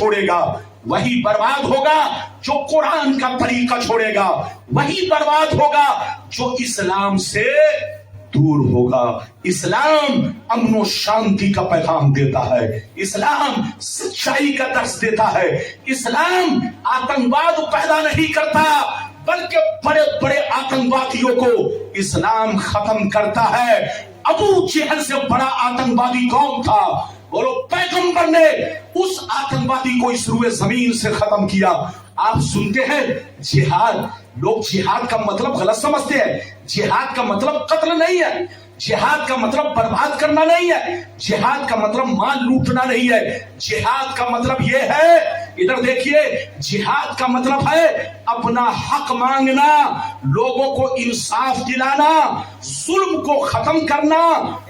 چھوڑے گا وہی برباد ہوگا جو قرآن کا طریقہ چھوڑے گا، وہی برباد ہوگا جو اسلام سے دور ہوگا۔ اسلام امن و شانتی کا پیغام دیتا ہے، اسلام سچائی کا درس دیتا ہے، اسلام آتنکواد پیدا نہیں کرتا بلکہ بڑے بڑے آتنکوادیوں کو اسلام ختم کرتا ہے۔ ابو جہل سے بڑا آتنکوادی کون تھا؟ بولو، پیغمبر نے اس آتنکوادی کو اس روئے زمین سے ختم کیا۔ آپ سنتے ہیں جہاد، لوگ جہاد کا مطلب غلط سمجھتے ہیں۔ جہاد کا مطلب قتل نہیں ہے، جہاد کا مطلب برباد کرنا نہیں ہے، جہاد کا مطلب مال لوٹنا نہیں ہے۔ جہاد کا مطلب یہ ہے، ادھر دیکھیے، جہاد کا مطلب ہے اپنا حق مانگنا، لوگوں کو انصاف دلانا، ظلم کو ختم کرنا،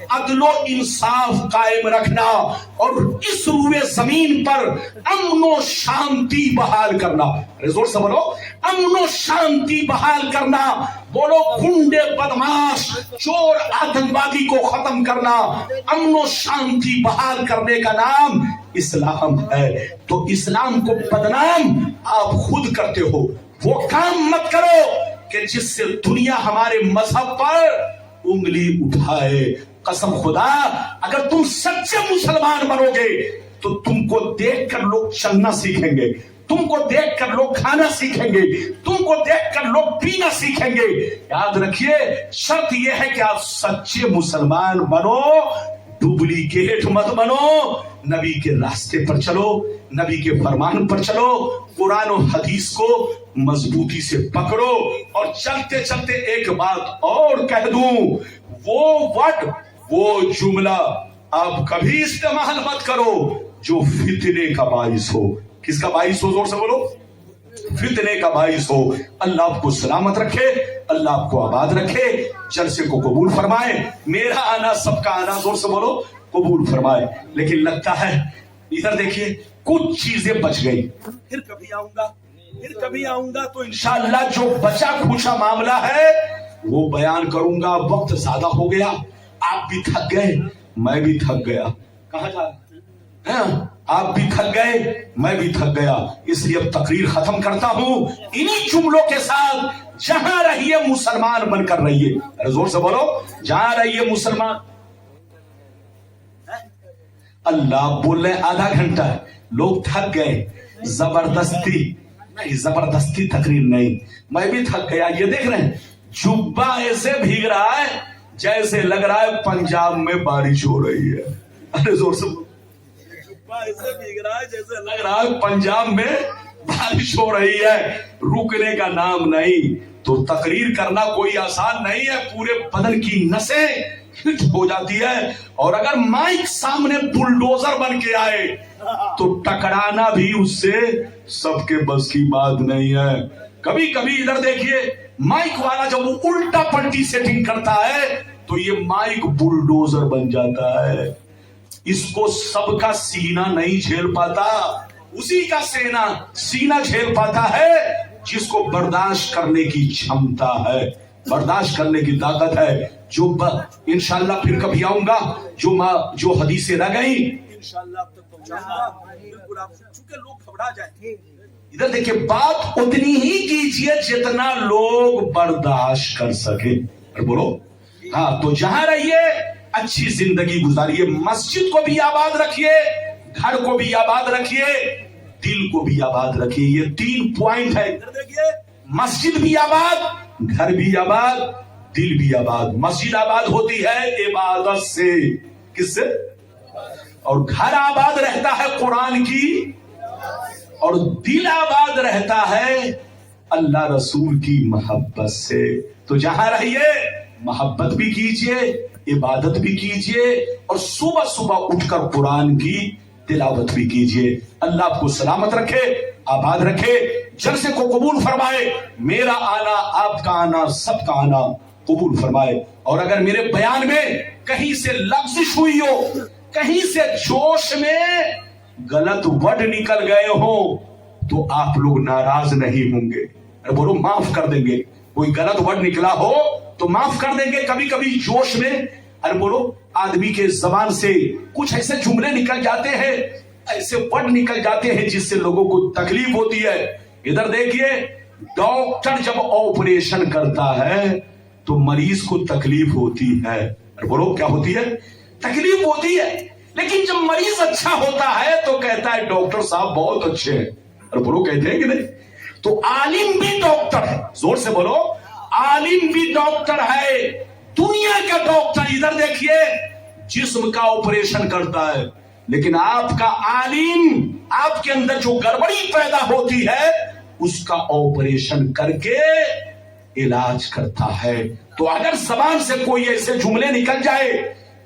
عدل و انصاف قائم رکھنا، اور اس روئے زمین پر امن و شانتی بحال کرنا۔ زور سے بولو، امن و شانتی بحال کرنا۔ بولو، گنڈے، بدماش، چور، آتنکوادی کو ختم کرنا، امن و شانتی بحال کرنے کا نام اسلام ہے۔ تو اسلام کو بدنام آپ خود کرتے ہو۔ وہ کام مت کرو کہ جس سے دنیا ہمارے مذہب پر انگلی اٹھائے۔ قسم خدا، اگر تم سچے مسلمان بنو گے تو تم کو دیکھ کر لوگ چلنا سیکھیں گے، تم کو دیکھ کر لوگ کھانا سیکھیں گے، تم کو دیکھ کر لوگ پینا سیکھیں گے۔ یاد رکھیے، شرط یہ ہے کہ آپ سچے مسلمان بنو، ڈپلیکیٹ مت بنو، نبی کے راستے پر چلو، نبی کے فرمان پر چلو، قرآن و حدیث کو مضبوطی سے پکڑو۔ اور چلتے چلتے ایک بات اور کہہ دوں، وہ ورڈ، وہ جملہ آپ کبھی استعمال مت کرو جو فتنے کا باعث ہو۔ کس کا باعث ہو؟ زور سے بولو، فتنے کا باعث ہو۔ اللہ آپ کو سلامت رکھے، اللہ آپ کو آباد رکھے، جلسے کو قبول فرمائے، میرا آنا سب کا آنا، زور سے بولو، قبول فرمائے۔ لیکن لگتا ہے ادھر دیکھیے کچھ چیزیں بچ گئی، پھر کبھی آؤں گا، پھر کبھی آؤں گا تو انشاءاللہ جو بچا کھوچا معاملہ ہے وہ بیان کروں گا۔ وقت زیادہ ہو گیا، آپ بھی تھک گئے، میں بھی تھک گیا۔ کہاں جا رہے ہیں؟ آپ بھی تھک گئے، میں بھی تھک گیا، اس لیے اب تقریر ختم کرتا ہوں انہی جملوں کے ساتھ، جہاں رہیے مسلمان بن کر رہیے۔ زور سے بولو، جہاں رہیے مسلمان۔ اللہ بول رہے آدھا گھنٹہ، لوگ تھک گئے، زبردستی نہیں، زبردستی تقریر نہیں، میں بھی تھک گیا۔ یہ دیکھ رہے ہیں جبہ ایسے بھیگ رہا ہے جیسے لگ رہا ہے پنجاب میں بارش ہو رہی ہے۔ ارے زور سے ایسے بھیگ رہا ہے جیسے لگ رہا ہے پنجاب میں بارش ہو رہی ہے، رکنے کا نام نہیں۔ تو تقریر کرنا کوئی آسان نہیں ہے، پورے بدن کی نسیں ہٹ ہو جاتی ہے، اور اگر مائک سامنے بلڈوزر بن کے آئے تو ٹکرانا بھی اس سے سب کے بس کی بات نہیں ہے۔ کبھی کبھی ادھر دیکھیے، مائک والا جب وہ الٹا پلٹی سیٹنگ کرتا ہے تو یہ مائک بلڈوزر بن جاتا ہے۔ اس کو سب کا سینہ نہیں جھیل پاتا، اسی کا سینہ جھیل پاتا ہے جس کو برداشت کرنے کی چھمتا ہے، برداشت کرنے کی طاقت ہے۔ جو انشاءاللہ پھر کبھی آؤں گا، جو حدیثیں رہ گئی انشاءاللہ اب تک پہنچاؤں گا، بالکل آپ چونکہ لوگ گھبرا جائیں۔ ادھر دیکھیں، بات اتنی ہی کیجئے جتنا لوگ برداشت کر سکے۔ بولو ہاں، تو جہاں رہیے اچھی زندگی گزاریے، مسجد کو بھی آباد رکھیے، گھر کو بھی آباد رکھیے، دل کو بھی آباد رکھیے۔ یہ 3 پوائنٹ ہے۔ مسجد بھی آباد، گھر بھی آباد، دل بھی آباد۔ مسجد آباد ہوتی ہے عبادت سے، کس سے؟ اور گھر آباد رہتا ہے قرآن کی، اور دل آباد رہتا ہے اللہ رسول کی محبت سے۔ تو جہاں رہیے محبت بھی کیجئے، عبادت بھی کیجئے، اور صبح صبح اٹھ کر قرآن کی تلاوت بھی کیجئے۔ اللہ آپ کو سلامت رکھے، آباد رکھے، جلسے کو قبول فرمائے، میرا آنا، آپ کا آنا، سب کا آنا قبول فرمائے۔ اور اگر میرے بیان میں کہیں سے لغزش ہوئی ہو، کہیں سے جوش میں غلط ورڈ نکل گئے ہو تو آپ لوگ ناراض نہیں ہوں گے، بولو معاف کر دیں گے۔ کوئی غلط ورڈ نکلا ہو تو معاف کر دیں گے۔ کبھی کبھی جوش میں، ارے بولو، آدمی کے زبان سے کچھ ایسے جملے نکل جاتے ہیں، ایسے ورڈ نکل جاتے ہیں جس سے لوگوں کو تکلیف ہوتی ہے. ادھر دیکھیے, ڈاکٹر جب آپریشن کرتا ہے تو مریض کو تکلیف ہوتی ہے. بولو کیا ہوتی ہے؟ تکلیف ہوتی ہے. لیکن جب مریض اچھا ہوتا ہے تو کہتا ہے ڈاکٹر صاحب بہت اچھے ہیں. بولو کہتے ہیں کہ نہیں؟ تو عالم بھی ڈاکٹر ہے. زور سے بولو, عالم بھی ڈاکٹر ہے. دنیا کا ڈاکٹر ادھر دیکھیے جسم کا آپریشن کرتا ہے, لیکن آپ کا عالم آپ کے اندر جو گڑبڑی پیدا ہوتی ہے اس کا آپریشن کر کے علاج کرتا ہے. تو اگر زبان سے کوئی ایسے جملے نکل جائے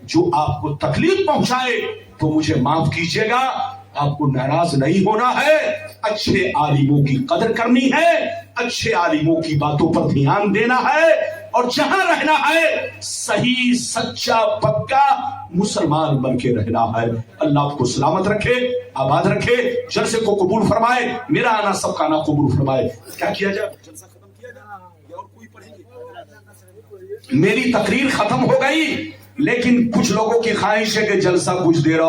جو آپ کو تکلیف پہنچائے تو مجھے معاف کیجیے گا, آپ کو ناراض نہیں ہونا ہے. اچھے عالموں کی قدر کرنی ہے, اچھے عالموں کی باتوں پر دھیان دینا ہے, اور جہاں رہنا ہے صحیح سچا پکا مسلمان بن کے رہنا ہے. اللہ آپ کو سلامت رکھے, آباد رکھے, جلسے کو قبول فرمائے, میرا آنا سب کا آنا قبول فرمائے. کیا کیا جائے؟ جلسہ ختم کیا جائے یا اور کوئی پڑھیں گے؟ میری تقریر ختم ہو گئی, لیکن کچھ لوگوں کی خواہش ہے کہ جلسہ کچھ دیر